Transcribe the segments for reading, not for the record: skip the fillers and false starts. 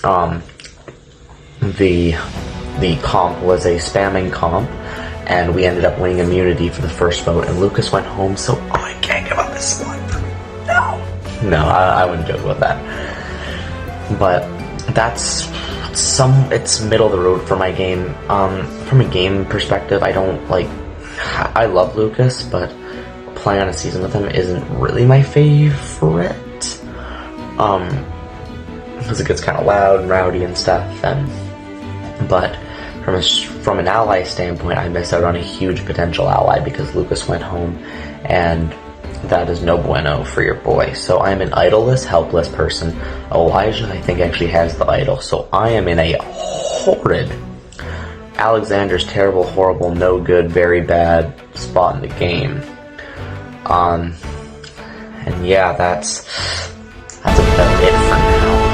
Um, the comp was a spamming comp, and we ended up winning immunity for the first vote, and Lucas went home, so I can't give up this slot for me. No, I wouldn't joke about that. But that's it's middle of the road for my game. From a game perspective, I love Lucas, but playing on a season with him isn't really my favorite. Because it gets kind of loud and rowdy and stuff, but from an ally standpoint, I missed out on a huge potential ally because Lucas went home, and that is no bueno for your boy. So I'm an idolless, helpless person. Elijah, I think, actually has the idol, so I am in a horrid, Alexander's terrible, horrible, no good, very bad spot in the game. And yeah, that's about it for now.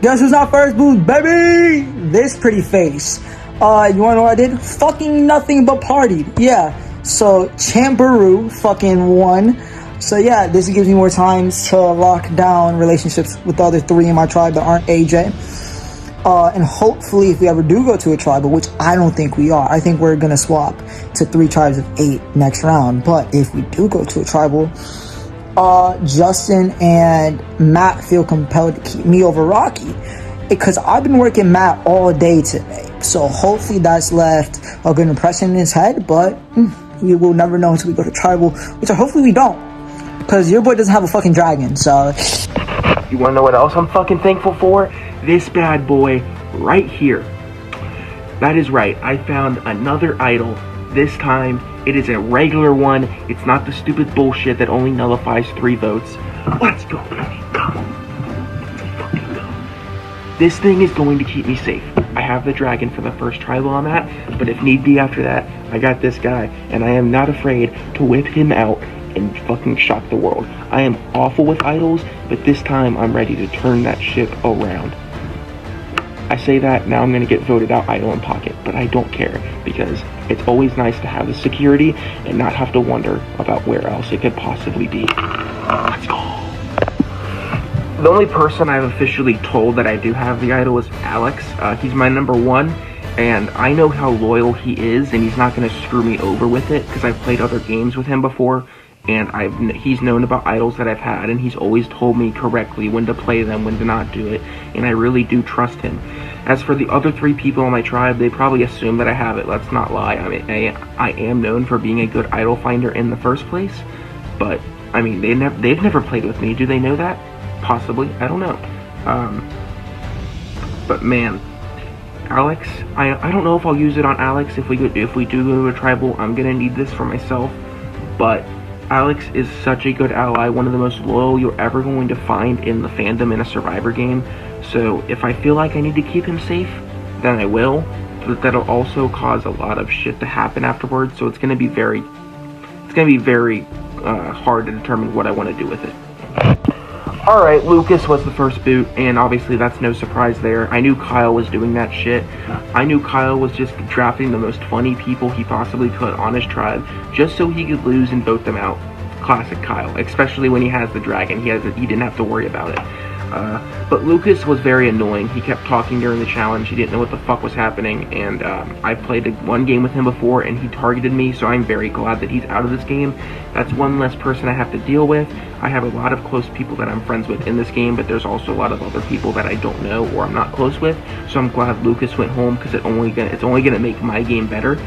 Guess who's not first boost, baby? This pretty face. You wanna know what I did? Fucking nothing but partied. Yeah. So Chambaroo fucking won. So yeah, this gives me more time to lock down relationships with the other three in my tribe that aren't AJ. And hopefully, if we ever do go to a tribal, which I don't think we are, I think we're gonna swap to 3 tribes of 8 next round. But if we do go to a tribal, Justin and Matt feel compelled to keep me over Rocky because I've been working Matt all day today. So hopefully that's left a good impression in his head, but we will never know until we go to tribal, which hopefully we don't, because your boy doesn't have a fucking dragon. So you wanna know what else I'm fucking thankful for? This bad boy right here. That is right, I found another idol. This time it is a regular one. It's not the stupid bullshit that only nullifies 3 votes. Let's go, baby. Come on. Let's fucking go. This thing is going to keep me safe. I have the dragon for the first tribal I'm at, but if need be after that, I got this guy, and I am not afraid to whip him out and fucking shock the world. I am awful with idols, but this time I'm ready to turn that ship around. I say that, now I'm going to get voted out idle in pocket, but I don't care, because it's always nice to have the security and not have to wonder about where else it could possibly be. Let's go. The only person I've officially told that I do have the idol is Alex. He's my number 1, and I know how loyal he is, and he's not going to screw me over with it, because I've played other games with him before, and he's known about idols that I've had, and he's always told me correctly when to play them, when to not do it, and I really do trust him. As for the other 3 people in my tribe, they probably assume that I have it. Let's not lie. I mean, I am known for being a good idol finder in the first place, but I mean, they've never played with me. Do they know that? Possibly. I don't know. But man, Alex, I don't know if I'll use it on Alex if we do go to a tribal. I'm gonna need this for myself, but Alex is such a good ally, one of the most loyal you're ever going to find in the fandom in a Survivor game. So if I feel like I need to keep him safe, then I will, but that'll also cause a lot of shit to happen afterwards, so it's gonna be very hard to determine what I want to do with it. Alright, Lucas was the first boot, and obviously that's no surprise there. I knew Kyle was doing that shit. I knew Kyle was just drafting the most funny people he possibly could on his tribe, just so he could lose and vote them out. Classic Kyle, especially when he has the dragon. He didn't have to worry about it. But Lucas was very annoying. He kept talking during the challenge. He didn't know what the fuck was happening, and I played one game with him before, and he targeted me, so I'm very glad that he's out of this game. That's one less person I have to deal with. I have a lot of close people that I'm friends with in this game, but there's also a lot of other people that I don't know or I'm not close with, so I'm glad Lucas went home, because it's only gonna make my game better.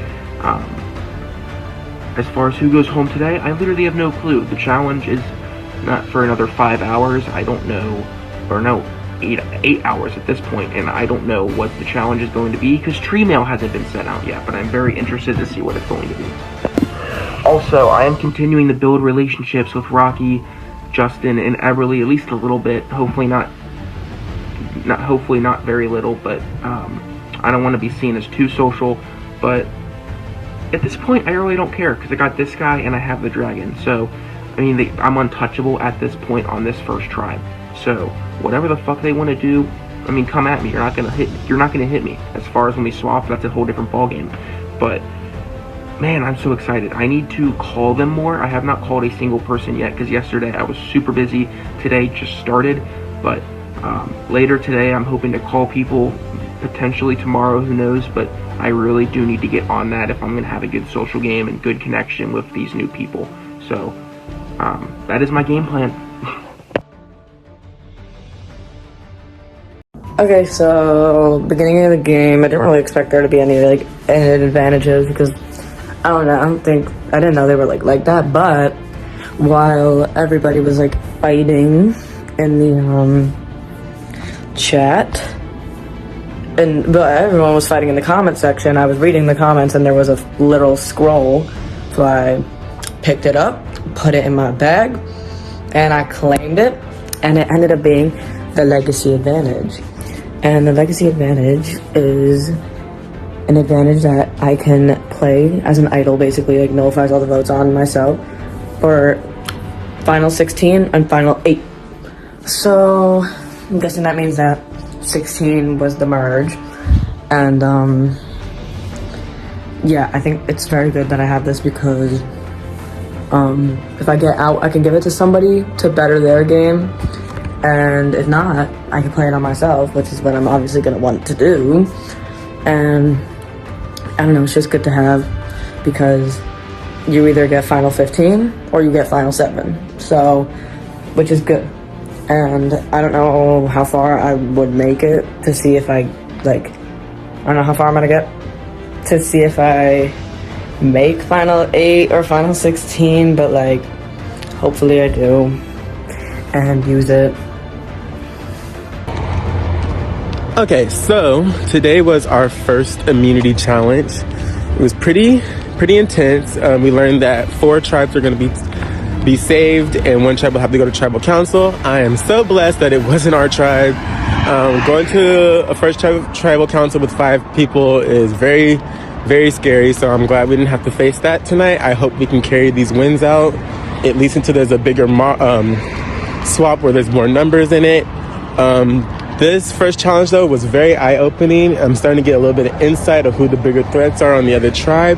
As far as who goes home today, I literally have no clue. The challenge is not for another 5 hours. I don't know, or no, 8 hours at this point, and I don't know what the challenge is going to be, because Tree Mail hasn't been sent out yet, but I'm very interested to see what it's going to be. Also, I am continuing to build relationships with Rocky, Justin, and Everly, at least a little bit. Hopefully not very little, but I don't want to be seen as too social, but at this point, I really don't care, because I got this guy and I have the dragon. So, I mean, I'm untouchable at this point on this first tribe. So, whatever the fuck they want to do, I mean, come at me. You're not gonna hit me. As far as when we swap, that's a whole different ballgame. But man, I'm so excited. I need to call them more. I have not called a single person yet, because yesterday I was super busy. Today just started, but later today I'm hoping to call people. Potentially tomorrow, who knows, but I really do need to get on that if I'm going to have a good social game and good connection with these new people. So, that is my game plan. Okay, so beginning of the game, I didn't really expect there to be any like added advantages, because I don't know, I didn't know they were like that. But while everybody was like fighting in the chat, but everyone was fighting in the comment section, I was reading the comments and there was a little scroll, so I picked it up, put it in my bag, and I claimed it, and it ended up being the legacy advantage. And the legacy advantage is an advantage that I can play as an idol, basically, like nullifies all the votes on myself for final 16 and final 8. So I'm guessing that means that 16 was the merge, and yeah, I think it's very good that I have this, because if I get out, I can give it to somebody to better their game, and if not, I can play it on myself, which is what I'm obviously going to want to do. And I don't know, it's just good to have, because you either get final 15 or you get final 7, so, which is good. And I don't know how far I would make it to see if I don't know how far I'm gonna get to see if I make final 8 or final 16, but hopefully I do and use it. Okay, so today was our first immunity challenge. It was pretty intense. We learned that 4 tribes are going to be saved, and 1 tribe will have to go to tribal council. I am so blessed that it wasn't our tribe. Going to a first tribal council with 5 people is very, very scary, so I'm glad we didn't have to face that tonight. I hope we can carry these wins out, at least until there's a bigger swap where there's more numbers in it. This first challenge, though, was very eye-opening. I'm starting to get a little bit of insight of who the bigger threats are on the other tribe,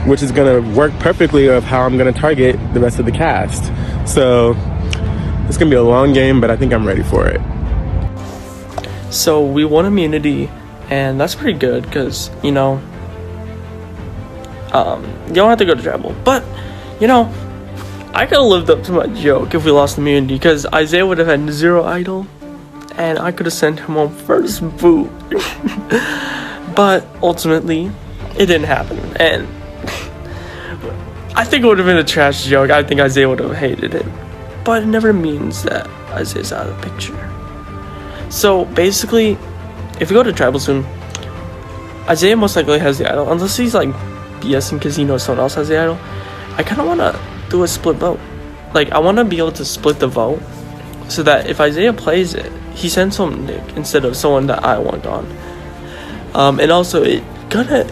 which is going to work perfectly of how I'm going to target the rest of the cast. So it's going to be a long game, but I think I'm ready for it. So we won immunity, and that's pretty good, because, you don't have to go to tribal. But, I could have lived up to my joke if we lost immunity, because Isaiah would have had 0 idol, and I could have sent him home first boot. But ultimately, it didn't happen, and I think it would have been a trash joke. I think Isaiah would have hated it, but it never means that Isaiah's out of the picture. So basically, if we go to tribal soon, Isaiah most likely has the idol, unless he's BSing because he knows someone else has the idol. I kind of want to do a split vote. I want to be able to split the vote, so that if Isaiah plays it, he sends home Nick instead of someone that I want gone. And also, it gonna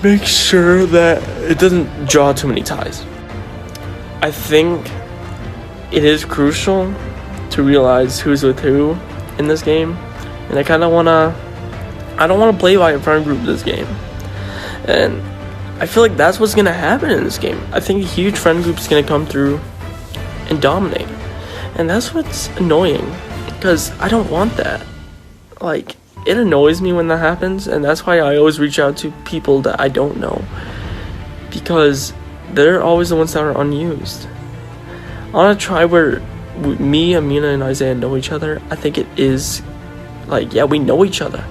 make sure that it doesn't draw too many ties. I think it is crucial to realize who's with who in this game, and I don't want to play by a friend group this game, and I feel like that's what's gonna happen in this game. I think a huge friend group is gonna come through and dominate, and that's what's annoying, because I don't want that. Like, it annoys me when that happens, and that's why I always reach out to people that I don't know, because they're always the ones that are unused. On a tribe where me, Amina, and Isaiah know each other, I think it is like, yeah, we know each other,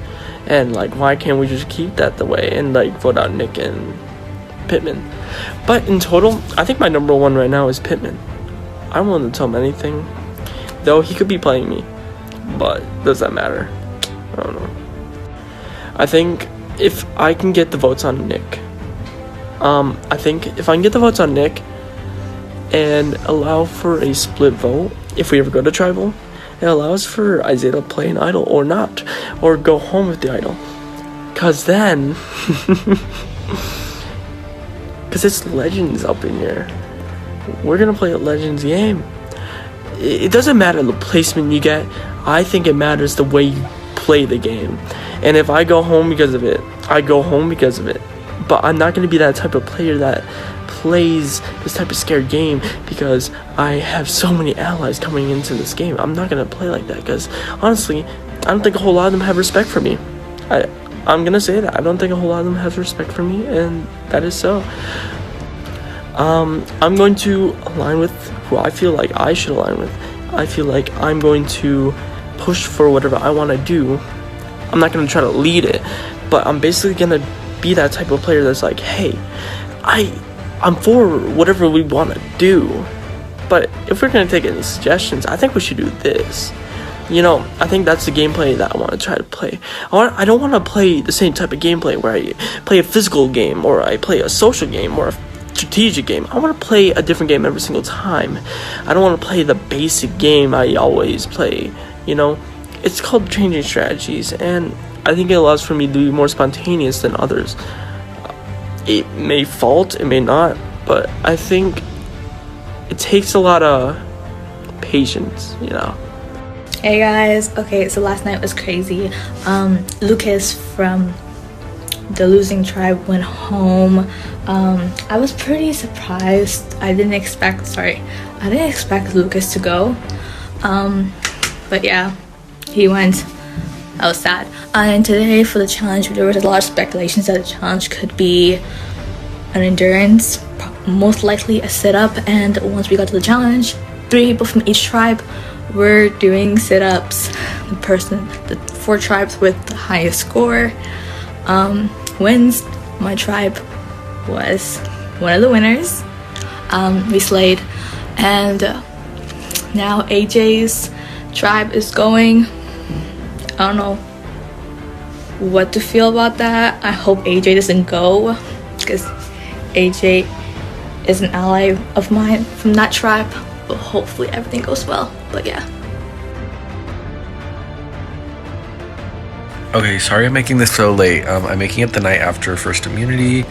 and like, why can't we just keep that the way and like vote out Nick and Pittman? But in total, I think my number one right now is Pittman. I don't want to tell him anything, though he could be playing me, but does that matter? I don't know. I think if I can get the votes on Nick, I think if I can get the votes on Nick and allow for a split vote, if we ever go to tribal, it allows for Isaiah to play an idol or not, or go home with the idol. Cause then, cause it's Legends up in here. We're gonna play a Legends game. It doesn't matter the placement you get. I think it matters the way you play the game. And if I go home because of it, I go home because of it. But I'm not gonna be that type of player that plays this type of scared game because I have so many allies coming into this game. I'm not gonna play like that, because honestly, I don't think a whole lot of them have respect for me. I'm gonna say that. I don't think a whole lot of them have respect for me, and that is so. I'm going to align with who I feel like I should align with. I feel like I'm going to push for whatever I want to do. I'm not going to try to lead it, but I'm basically going to be that type of player that's like, hey, I'm for whatever we want to do, but if we're going to take any suggestions, I think we should do this. You know, I think that's the gameplay that I want to try to play. I don't want to play the same type of gameplay where I play a physical game, or I play a social game, or a strategic game. I want to play a different game every single time. I don't want to play the basic game I always play. You know, it's called changing strategies, and I think it allows for me to be more spontaneous than others. It may fault, it may not, but I think it takes a lot of patience, you know. Hey guys, okay, so last night was crazy. Lucas from the losing tribe went home. I was pretty surprised. I didn't expect Lucas to go. But yeah, he went. I was sad. And today for the challenge, there was a lot of speculations that the challenge could be an endurance, most likely a sit-up, and once we got to the challenge, 3 people from each tribe were doing sit-ups. The 4 tribes with the highest score wins. My tribe was one of the winners. We slayed, and now AJ's tribe is going. I don't know what to feel about that. I hope AJ doesn't go, because AJ is an ally of mine from that tribe, but hopefully everything goes well. But yeah. Okay, sorry I'm making this so late. I'm making it the night after first immunity.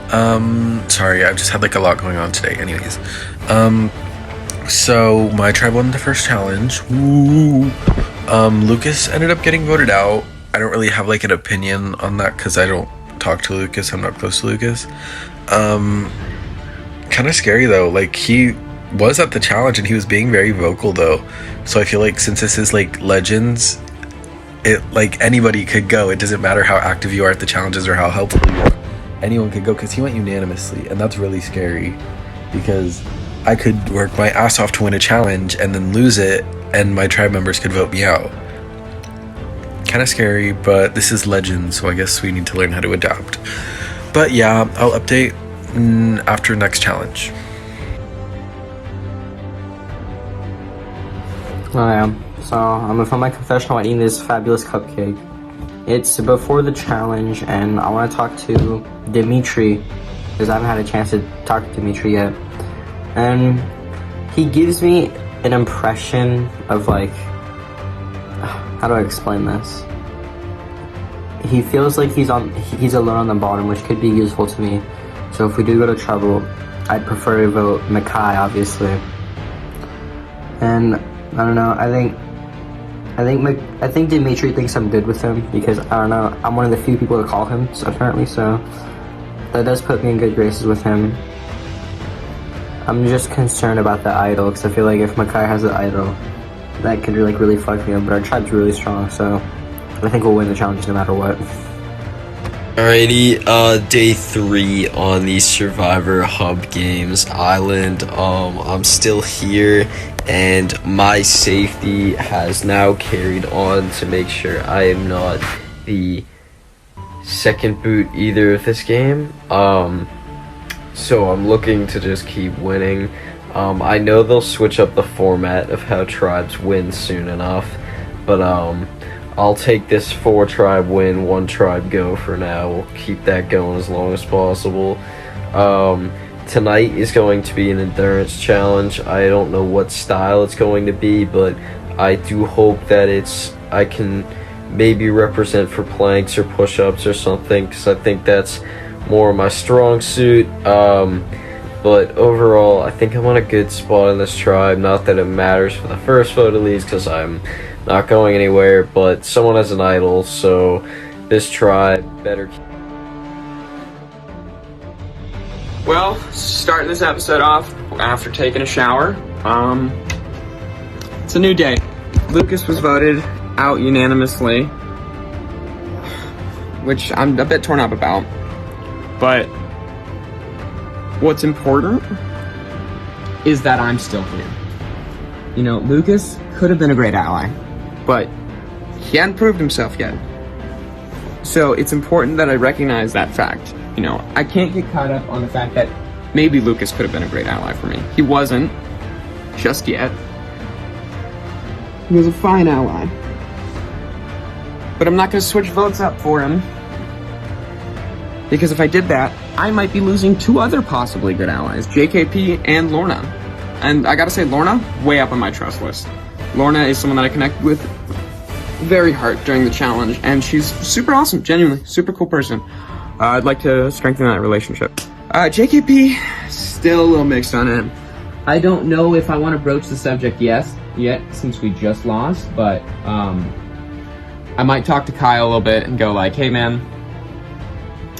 Sorry, I've just had like a lot going on today. Anyways, so my tribe won the first challenge. Woo! Lucas ended up getting voted out. I don't really have like an opinion on that because I don't talk to Lucas. I'm not close to Lucas. Kind of scary though. Like, he was at the challenge and he was being very vocal though. So I feel like since this is like Legends, it like anybody could go. It doesn't matter how active you are at the challenges or how helpful you are. Anyone could go, because he went unanimously, and that's really scary because I could work my ass off to win a challenge and then lose it, and my tribe members could vote me out. Kind of scary, but this is Legends, so I guess we need to learn how to adapt. But yeah, I'll update after next challenge. So I'm gonna film my confessional while eating this fabulous cupcake. It's before the challenge, and I want to talk to Dimitri, because I haven't had a chance to talk to Dimitri yet. And he gives me an impression of like, how do I explain this? He feels like he's alone on the bottom, which could be useful to me. So if we do go to trouble, I'd prefer to vote Mackay, obviously. And I don't know. I think Dimitri thinks I'm good with him because I don't know. I'm one of the few people to call him apparently, so that does put me in good graces with him. I'm just concerned about the idol because I feel like if Mackay has an idol, that could really fuck me up. But our tribe's really strong, so I think we'll win the challenge no matter what. Alrighty, day 3 on the Survivor Hub Games Island. I'm still here, and my safety has now carried on to make sure I am not the second boot either of this game. So I'm looking to just keep winning. I know they'll switch up the format of how tribes win soon enough, but I'll take this 4 tribe win, 1 tribe go for now. We'll keep that going as long as possible. Tonight is going to be an endurance challenge. I don't know what style it's going to be, but I do hope that I can maybe represent for planks or push-ups or something, because I think that's more my strong suit. But overall, I think I'm on a good spot in this tribe. Not that it matters for the first vote at least, because I'm not going anywhere, but someone has an idol, so this tribe better. Well, starting this episode off after taking a shower. It's a new day. Lucas was voted out unanimously, which I'm a bit torn up about. But what's important is that I'm still here. You know, Lucas could have been a great ally, but he hadn't proved himself yet. So it's important that I recognize that fact. You know, I can't get caught up on the fact that maybe Lucas could have been a great ally for me. He wasn't, just yet. He was a fine ally. But I'm not going to switch votes up for him, because if I did that, I might be losing 2 other possibly good allies, JKP and Lorna. And I gotta say, Lorna, way up on my trust list. Lorna is someone that I connected with very hard during the challenge, and she's super awesome, genuinely, super cool person. I'd like to strengthen that relationship. JKP, still a little mixed on him. I don't know if I want to broach the subject yet, since we just lost, but I might talk to Kyle a little bit and go like, hey man,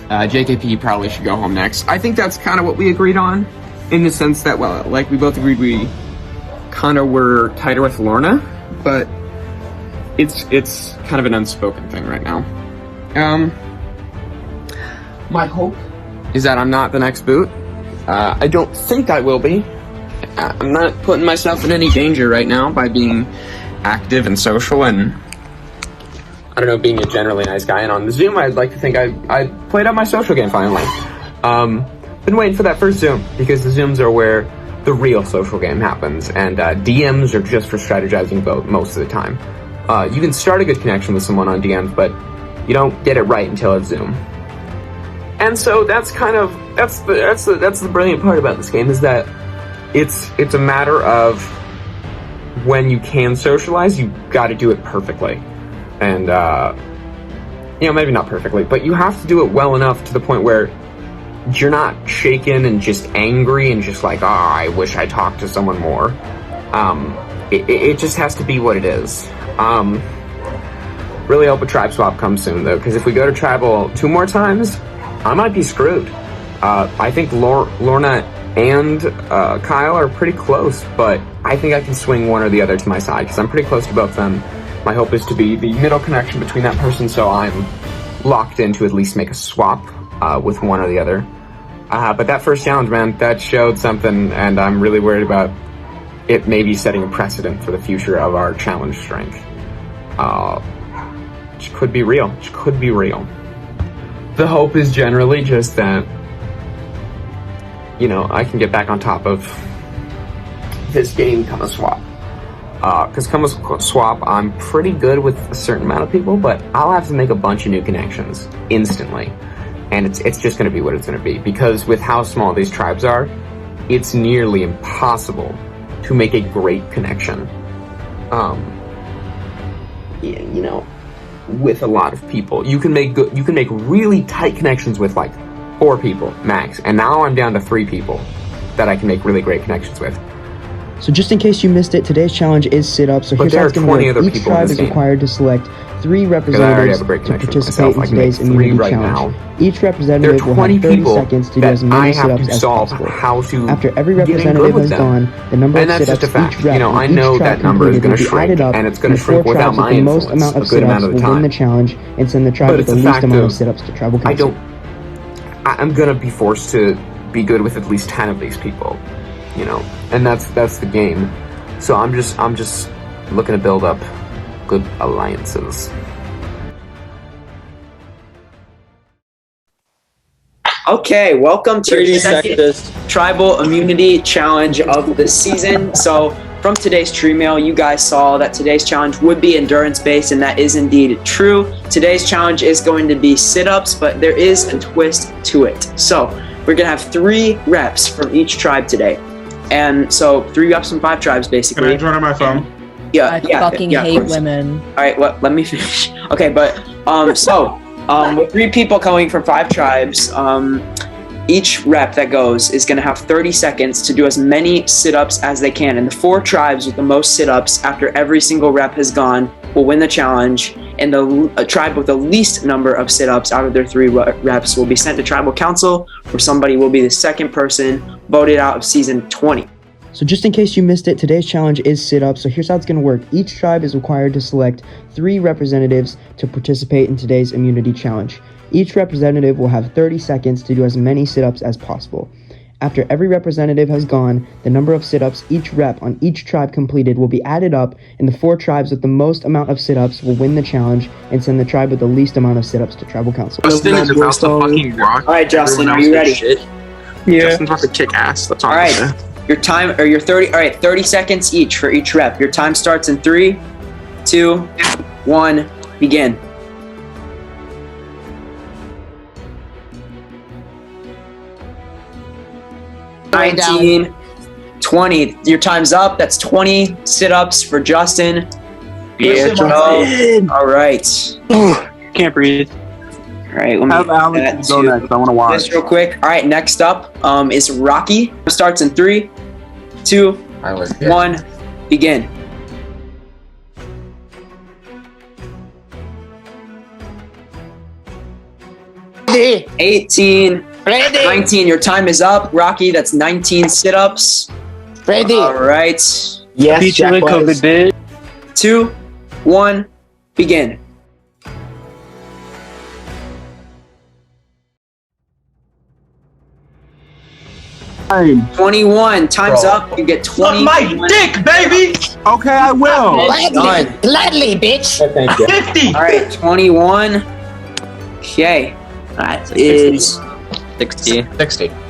JKP probably should go home next. I think that's kind of what we agreed on, in the sense that, well, like we both agreed we kind of were tighter with Lorna, but it's kind of an unspoken thing right now. My hope is that I'm not the next boot. I don't think I will be. I'm not putting myself in any danger right now by being active and social and, I don't know, being a generally nice guy. And on the Zoom, I'd like to think I played out my social game finally. Been waiting for that first Zoom, because the Zooms are where the real social game happens, and DMs are just for strategizing most of the time. You can start a good connection with someone on DMs, but you don't get it right until it's Zoom. And so that's the brilliant part about this game, is that it's a matter of when you can socialize, you got to do it perfectly. And maybe not perfectly, but you have to do it well enough to the point where you're not shaken and just angry and just like, I wish I talked to someone more. It just has to be what it is. Really hope a tribe swap comes soon, though, because if we go to tribal 2 more times, I might be screwed. I think Lorna and Kyle are pretty close, but I think I can swing one or the other to my side, because I'm pretty close to both of them. My hope is to be the middle connection between that person, so I'm locked in to at least make a swap with one or the other. But that first challenge, man, that showed something, and I'm really worried about it maybe setting a precedent for the future of our challenge strength. Which could be real. The hope is generally just that, I can get back on top of this game come a swap. Because come a swap, I'm pretty good with a certain amount of people, but I'll have to make a bunch of new connections instantly. And it's just going to be what it's going to be. Because with how small these tribes are, it's nearly impossible to make a great connection. With a lot of people. You can make really tight connections with like 4 people max. And now I'm down to 3 people. that I can make really great connections with. So just in case you missed it, today's challenge is sit-ups. So But here's there how are it's going to 20 work. other Each people in tribe this is game. required to select 3 Because I already representatives have a great to connection with participate myself. in I can make today's 3 immunity right challenge. now. Each There are representative will 20 have 30 people seconds to do that as I many have sit-ups to as solve possible. how to After every get in representative good with has them. gone, the number And of that's just sit-ups a fact. each rep You know, on I each know tribe that number is completed going will to be shrink, added up, and it's going and to the 4 shrink without tribes with my the most influence amount a of good amount sit-ups of the will win time. the challenge and send the tribe But with it's the a least fact amount of of sit-ups to tribal I council. I'm going to be forced to be good with at least 10 of these people, you know, and that's the game. So I'm just looking to build up good alliances. Okay, welcome to your second Tribal Immunity Challenge of the season. So, from today's tree mail, you guys saw that today's challenge would be endurance-based, and that is indeed true. Today's challenge is going to be sit-ups, but there is a twist to it. So, we're going to have 3 reps from each tribe today. And so, 3 reps from 5 tribes, basically. Can I turn on my phone? Yeah, I yeah, fucking yeah, of hate course. women. All right, well, let me finish. Okay, but with 3 people coming from 5 tribes, each rep that goes is going to have 30 seconds to do as many sit-ups as they can. And the 4 tribes with the most sit-ups after every single rep has gone will win the challenge. And the tribe with the least number of sit-ups out of their 3 reps will be sent to tribal council, where somebody will be the second person voted out of season 20. So just in case you missed it, today's challenge is sit-ups. So here's how it's going to work. Each tribe is required to select 3 representatives to participate in today's immunity challenge. Each representative will have 30 seconds to do as many sit-ups as possible. After every representative has gone, the number of sit-ups each rep on each tribe completed will be added up, and the 4 tribes with the most amount of sit-ups will win the challenge and send the tribe with the least amount of sit-ups to tribal council. Justin is about to fucking rock. All right, Justin, Everyone are you else ready? is shit. Yeah. Justin's about to kick ass. That's all. All I'm right, saying. your time, or your 30, all right, 30 seconds each for each rep. Your time starts in 3, 2, 1, begin. Way down. 19, 20. Your time's up. That's 20 sit-ups for Justin. Yeah, Joe. All right. Can't breathe. All right, let me Have Alex add go to next. I want to watch. this real quick. All right, next up is Rocky. Starts in 3, 2, 1, begin. Ready. 18, Ready. 19. Your time is up, Rocky. That's 19 sit-ups. Ready. All right. Yes, Jack COVID bit. 2, 1, begin. Time. 21. Time's up. You get 20. dick, baby. Okay, I will. Done. Gladly, bitch. Thank you. 50. All right, 21. Okay, that is 60.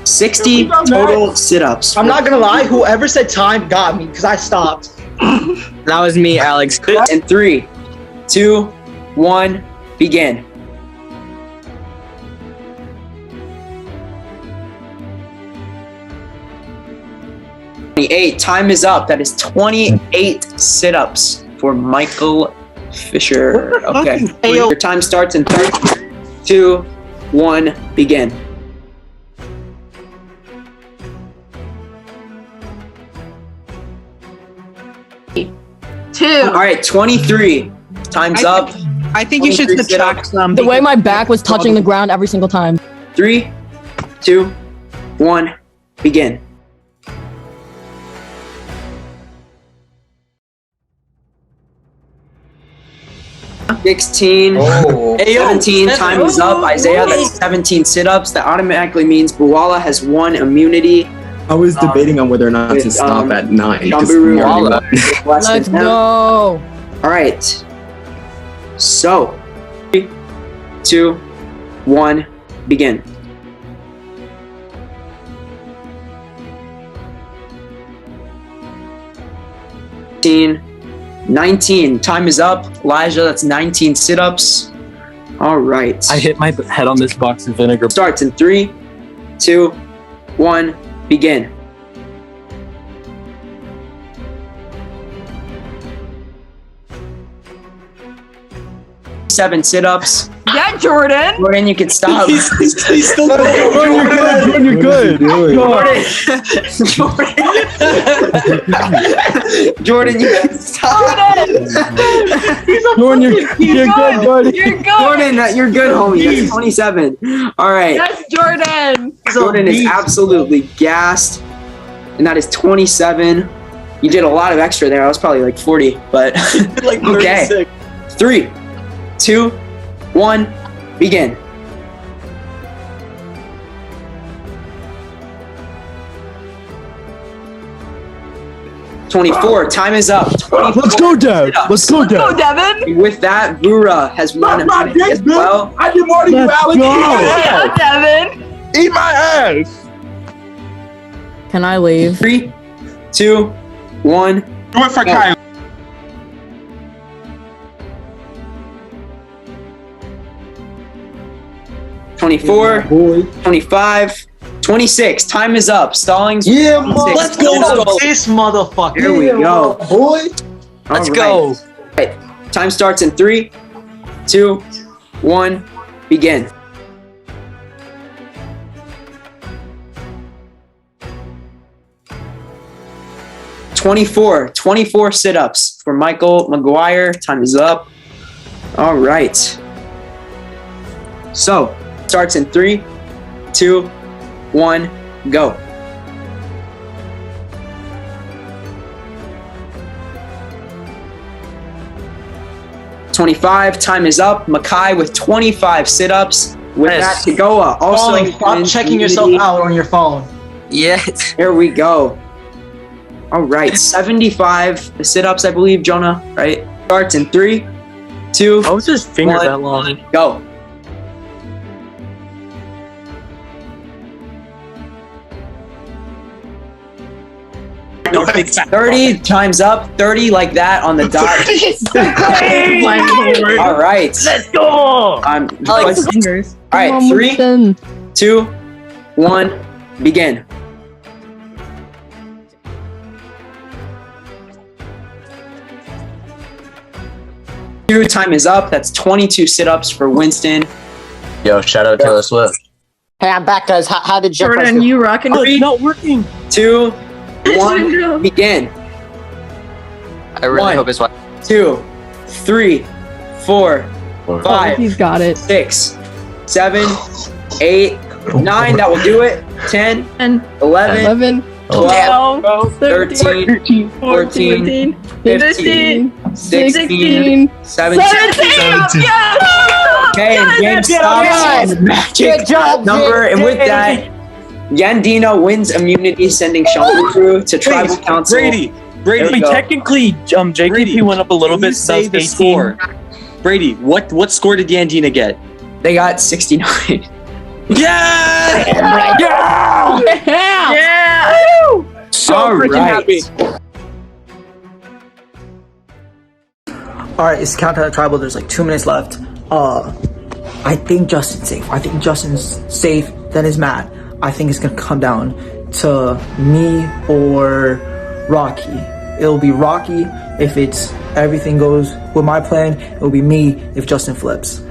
60 total sit-ups. I'm not gonna lie, whoever said time got me because I stopped. That was me, Alex. In 3, 2, 1, begin. Time is up. That is 28 sit-ups for Michael Fisher. Okay. Your time starts in 3, 2, 1, begin. All right, 23. Time's up. I think you should 23 subtract sit-ups. some. The way my back was touching the ground every single time. 3, 2, 1, begin. (16) 17. Time is up. Isaiah, that's 17 sit-ups. That automatically means Buwala has 1 immunity. I was debating on whether or not to with, stop at 9. 'cause Jamburu Buwala- is less than Let's him. go. All right. So, 3, 2, 1, begin. (19) 19. Time is up. Elijah, that's 19 sit-ups. All right. I hit my head on this box of vinegar. Starts in 3, 2, 1, begin. (7 sit-ups. Get Jordan. Jordan, you can stop. He's still Jordan, you're good. Jordan, Jordan, you can stop. Jordan, you're good, buddy. You're good. Jordan, you're good, homie. That's 27. All right. That's Jordan. Jordan is absolutely gassed, and that is 27. You did a lot of extra there. I was probably like 40, but Like okay. 36. 3, 2, 1, begin. $24. Time is up. 24. Let's go, Dev. Let's go, Go, Dev. Devin. With that, Vura has won a minute as well. I did more than you, Let's Alex. go. Yeah, Devin. Eat my ass. Can I leave? 3, 2, 1. Do it for Kyle. $24, $25, $26. Time is up. Stallings. Yeah, 26. let's go. This motherfucker. Here we go. boy. Let's go. Right. Time starts in 3, 2, 1. Begin. $24 sit-ups for Michael McGuire. Time is up. All right. So, starts in 3, 2, 1, go. $25. Time is up. Makai with 25 sit-ups. With Yes. that, Tagoa also. Falling, stop checking yourself out on your phone. Yes. Here we go. All right, 75 sit-ups, I believe, Jonah. Right? Starts in 3, 2. How was his finger 1, that long? Go. No, big fat 30. Time's up. 30 like that on the dot. All right. Let's go. Fingers. All right, 3, 2, 1. Begin. Time is up. That's 22 sit-ups for Winston. Yo, shout out Taylor Swift. Hey, I'm back, guys. How did Jordan, you rocking? Oh, it's not working. 2, 1. Begin. I really 1, hope it's 2, 3, 4, 5, He's got it. 6, 7, 8, 9. That will do it. 10, 11, 12, 13, 14, 15, 16, 17. Okay, and game stops. Magic number. And with that, Yandino wins immunity, sending Sean through to tribal council. Brady, There we go. technically, JKP went up a little bit. Say So the 18. score. Brady, what score did Yandina get? They got 69. Yeah! Yeah! So All freaking right. happy. Alright, it's Countdown to Tribal. There's like 2 minutes left. I think Justin's safe. I think Justin's safe. Then is Matt. I think it's gonna come down to me or Rocky. It'll be Rocky if it's everything goes with my plan. It'll be me if Justin flips. Bro,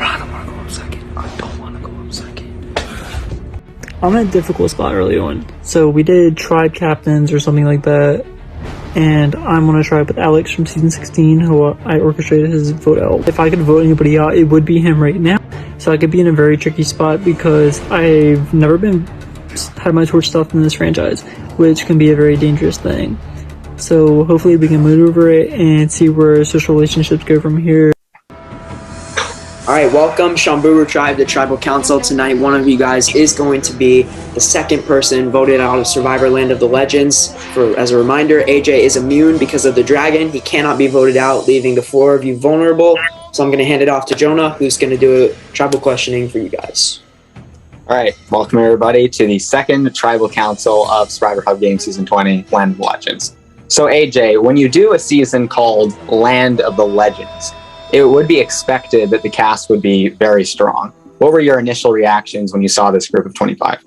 I don't wanna go up second. I don't wanna go up second. I'm in a difficult spot early on. So we did tribe captains or something like that. And I'm on a tribe with Alex from season 16, who I orchestrated his vote out. If I could vote anybody out, it would be him right now. So I could be in a very tricky spot because I've never had my torch stuff in this franchise, which can be a very dangerous thing. So hopefully we can maneuver it and see where social relationships go from here. All right, welcome Shamburu Tribe to Tribal Council. Tonight, one of you guys is going to be the second person voted out of Survivor Land of the Legends. As a reminder, AJ is immune because of the dragon. He cannot be voted out, leaving the 4 of you vulnerable. So I'm going to hand it off to Jonah, who's going to do tribal questioning for you guys. All right, welcome everybody to the second Tribal Council of Survivor Hub Games Season 20, Land of the Legends. So AJ, when you do a season called Land of the Legends, it would be expected that the cast would be very strong. What were your initial reactions when you saw this group of 25?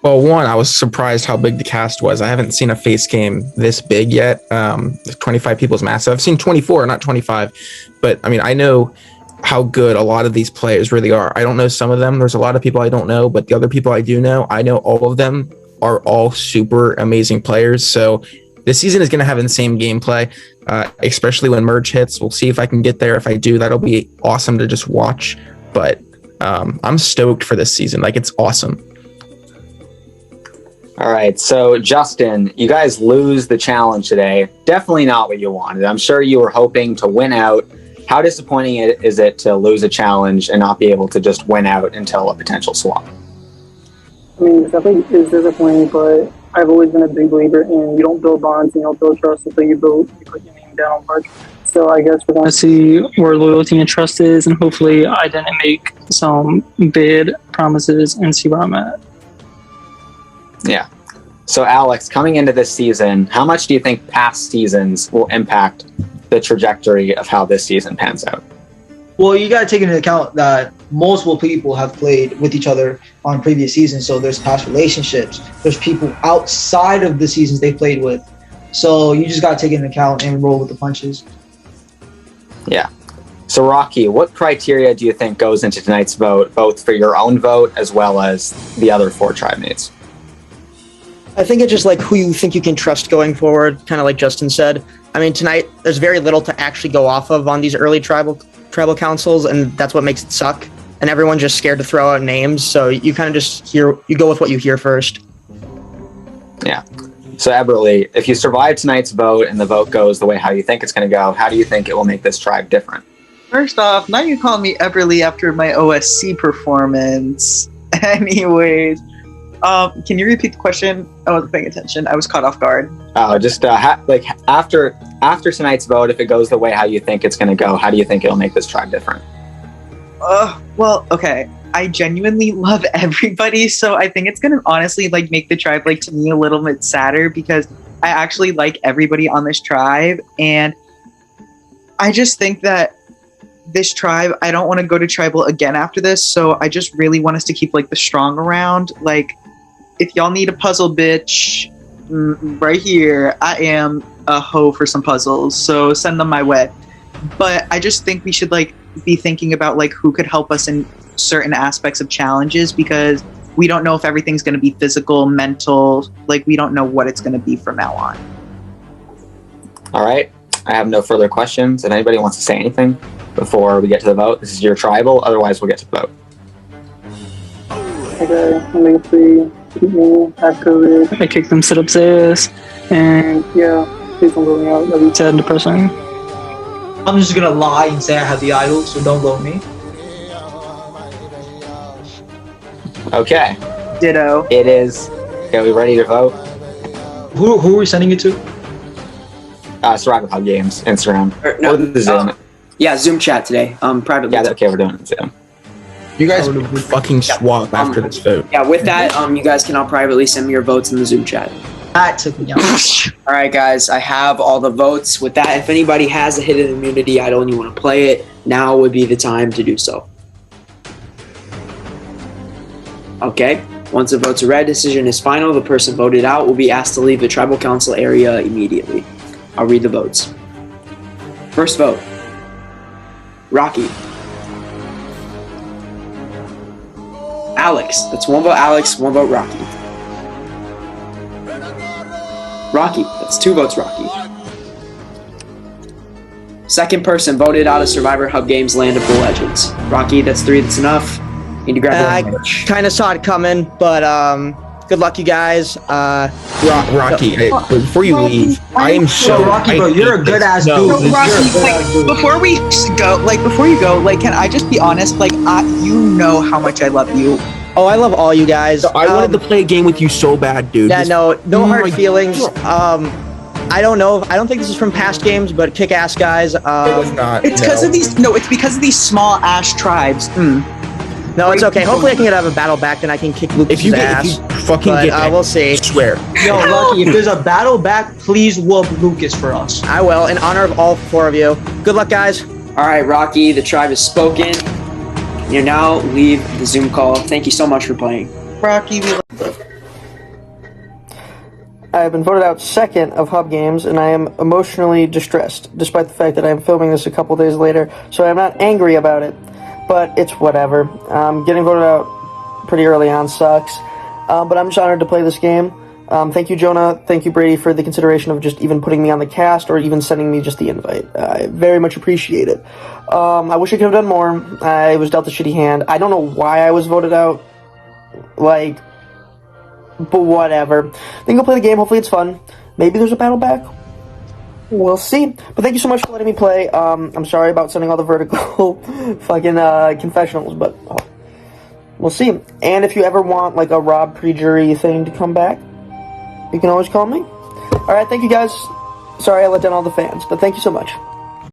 Well, one, I was surprised how big the cast was. I haven't seen a face game this big yet. 25 people is massive. I've seen 24, not 25. But I mean, I know how good a lot of these players really are. I don't know some of them. There's a lot of people I don't know, but the other people I do know, I know all of them are all super amazing players. So this season is going to have insane gameplay, especially when merge hits. We'll see if I can get there. If I do, that'll be awesome to just watch. But I'm stoked for this season. Like, it's awesome. All right, so Justin, you guys lose the challenge today. Definitely not what you wanted. I'm sure you were hoping to win out. How disappointing is it to lose a challenge and not be able to just win out until a potential swap? I mean, it definitely is disappointing, but I've always been a big believer in you don't build bonds and you don't build trust until you put your name down on park. So I guess we're going to see where loyalty and trust is, and hopefully I didn't make some bid promises and see where I'm at. Yeah. So Alex, coming into this season, how much do you think past seasons will impact the trajectory of how this season pans out? Well, you got to take into account that multiple people have played with each other on previous seasons. So there's past relationships. There's people outside of the seasons they played with. So you just got to take it into account and roll with the punches. Yeah. So Rocky, what criteria do you think goes into tonight's vote, both for your own vote as well as the other 4 tribe mates? I think it's just like who you think you can trust going forward, kind of like Justin said. I mean, tonight there's very little to actually go off of on these early tribal councils, and that's what makes it suck. And everyone's just scared to throw out names, so you kind of just you go with what you hear first. Yeah. So Eberly, if you survive tonight's vote and the vote goes the way how you think it's going to go, how do you think it will make this tribe different? First off, now you call me Eberly after my OSC performance. Anyways. Can you repeat the question? I wasn't paying attention. I was caught off guard. Oh, just after tonight's vote, if it goes the way how you think it's going to go, how do you think it'll make this tribe different? Well, okay. I genuinely love everybody, so I think it's gonna honestly make the tribe to me a little bit sadder because I actually like everybody on this tribe, and I just think that this tribe, I don't want to go to tribal again after this, so I just really want us to keep the strong around. If y'all need a puzzle bitch, right here, I am a hoe for some puzzles, so send them my way. But I just think we should be thinking about who could help us in certain aspects of challenges, because we don't know if everything's going to be physical, mental, we don't know what it's going to be from now on. All right, I have no further questions. If anybody wants to say anything before we get to the vote, this is your tribal, otherwise we'll get to the vote. Okay, I'm free. Keep me active. I kick them sit-ups ass, and yeah, please don't vote me out. That'd be sad and depressing. I'm just gonna lie and say I have the idol, so don't vote me. Okay. Ditto. It is. Okay, we ready to vote? Who are we sending it to? Survivor Hub Games, Instagram. No, the Zoom. Yeah, Zoom chat today. Privately. Yeah, okay, we're doing it Zoom. You guys would fucking swap after this vote. Yeah, with that, you guys can all privately send me your votes in the Zoom chat. That took me out. All right, guys, I have all the votes. With that, if anybody has a hidden immunity idol and you want to play it, now would be the time to do so. Okay, once the votes are read, decision is final. The person voted out will be asked to leave the tribal council area immediately. I'll read the votes. First vote, Rocky. Alex, that's 1 vote Alex, 1 vote Rocky. Rocky, that's 2 votes Rocky. Second person voted out of Survivor Hub Games Land of the Legends. Rocky, that's 3, that's enough. Need to grab I kind of saw it coming, but good luck, you guys. Rocky, before you leave, I am so. Rocky, bro, you're a good ass dude. No, Rocky, before we go, before you go, can I just be honest? You know how much I love you. Oh, I love all you guys. I wanted to play a game with you so bad, dude. Yeah, no hard feelings. I don't know. I don't think this is from past games, but kick-ass guys. It was not. It's because of these. No, it's because of these small ash tribes. No, it's okay. Hopefully, I can have a battle back, and I can kick Lucas's ass. We'll see. I swear. Yo, Rocky, if there's a battle back, please whoop Lucas for us. I will, in honor of all 4 of you. Good luck, guys. All right, Rocky, the tribe has spoken. You now leave the Zoom call. Thank you so much for playing. Rocky, we I have been voted out second of Hub Games, and I am emotionally distressed, despite the fact that I am filming this a couple days later, so I'm not angry about it, but it's whatever. Getting voted out pretty early on sucks, but I'm just honored to play this game. Thank you, Jonah. Thank you, Brady, for the consideration of just even putting me on the cast or even sending me just the invite. I very much appreciate it. I wish I could have done more. I was dealt a shitty hand. I don't know why I was voted out. Like, but whatever. Then go play the game. Hopefully it's fun. Maybe there's a battle back. We'll see. But thank you so much for letting me play. I'm sorry about sending all the vertical fucking confessionals, but we'll see. And if you ever want like a Rob pre-jury thing to come back, you can always call me. Alright, thank you guys. Sorry I let down all the fans, but thank you so much.